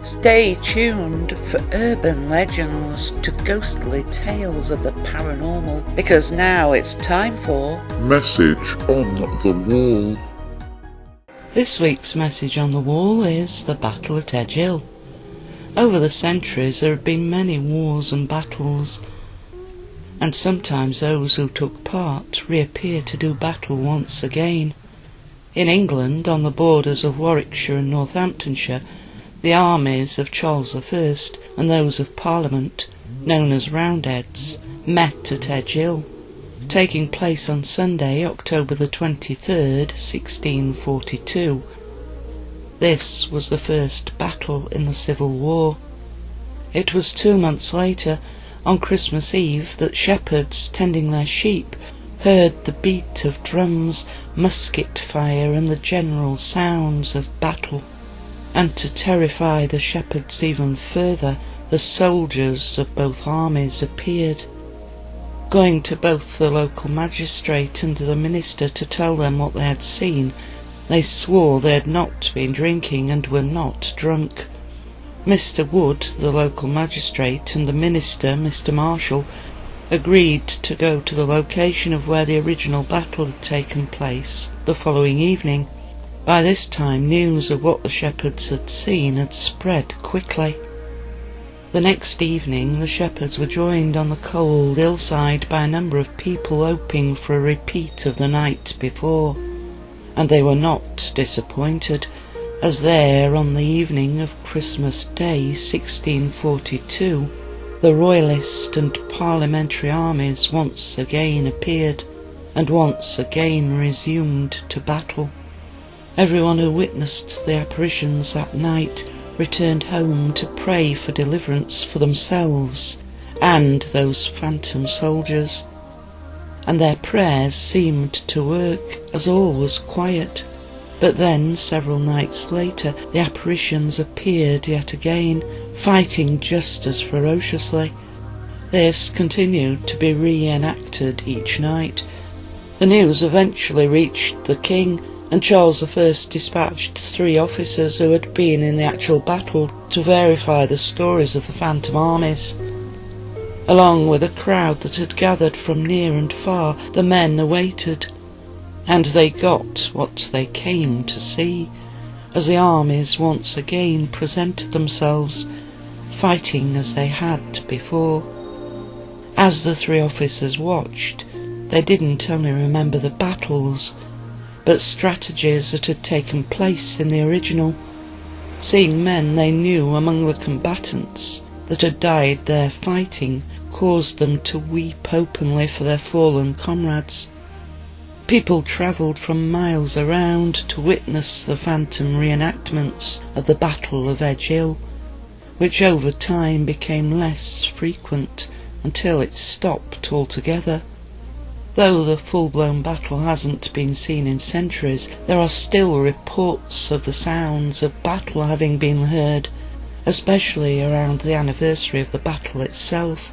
Stay tuned for urban legends to ghostly tales of the paranormal, because now it's time for Message on the Wall. This week's message on the wall is the Battle at Edgehill. Over the centuries there have been many wars and battles, and sometimes those who took part reappear to do battle once again. In England, on the borders of Warwickshire and Northamptonshire, the armies of Charles I and those of Parliament, known as Roundheads, met at Edgehill, taking place on Sunday, October the 23rd, 1642. This was the first battle in the Civil War. It was 2 months later, on Christmas Eve, that shepherds tending their sheep heard the beat of drums, musket fire, and the general sounds of battle. And to terrify the shepherds even further, the soldiers of both armies appeared. Going to both the local magistrate and the minister to tell them what they had seen, they swore they had not been drinking and were not drunk. Mr. Wood, the local magistrate, and the minister, Mr. Marshall, agreed to go to the location of where the original battle had taken place the following evening. By this time news of what the shepherds had seen had spread quickly. The next evening the shepherds were joined on the cold hillside by a number of people hoping for a repeat of the night before, and they were not disappointed, as there, on the evening of Christmas Day 1642, the Royalist and Parliamentary armies once again appeared, and once again resumed to battle. Everyone who witnessed the apparitions that night returned home to pray for deliverance for themselves and those phantom soldiers, and their prayers seemed to work, as all was quiet. But then, several nights later, the apparitions appeared yet again, fighting just as ferociously. This continued to be re-enacted each night. The news eventually reached the king, and Charles I dispatched 3 officers who had been in the actual battle to verify the stories of the phantom armies. Along with a crowd that had gathered from near and far, the men awaited, and they got what they came to see, as the armies once again presented themselves, fighting as they had before. As the 3 officers watched, they didn't only remember the battles, but strategies that had taken place in the original. Seeing men they knew among the combatants that had died there fighting caused them to weep openly for their fallen comrades. People travelled from miles around to witness the phantom reenactments of the Battle of Edgehill, which over time became less frequent until it stopped altogether. Though the full-blown battle hasn't been seen in centuries, there are still reports of the sounds of battle having been heard, especially around the anniversary of the battle itself.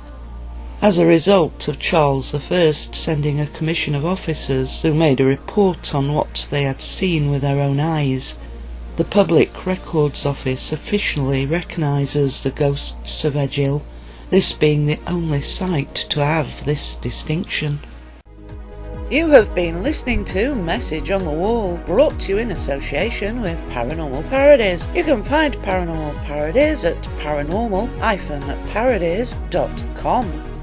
As a result of Charles I sending a commission of officers who made a report on what they had seen with their own eyes, the Public Records Office officially recognises the ghosts of Edgehill, this being the only site to have this distinction. You have been listening to Message on the Wall, brought to you in association with Paranormal Parodies. You can find Paranormal Parodies at paranormal-parodies.com.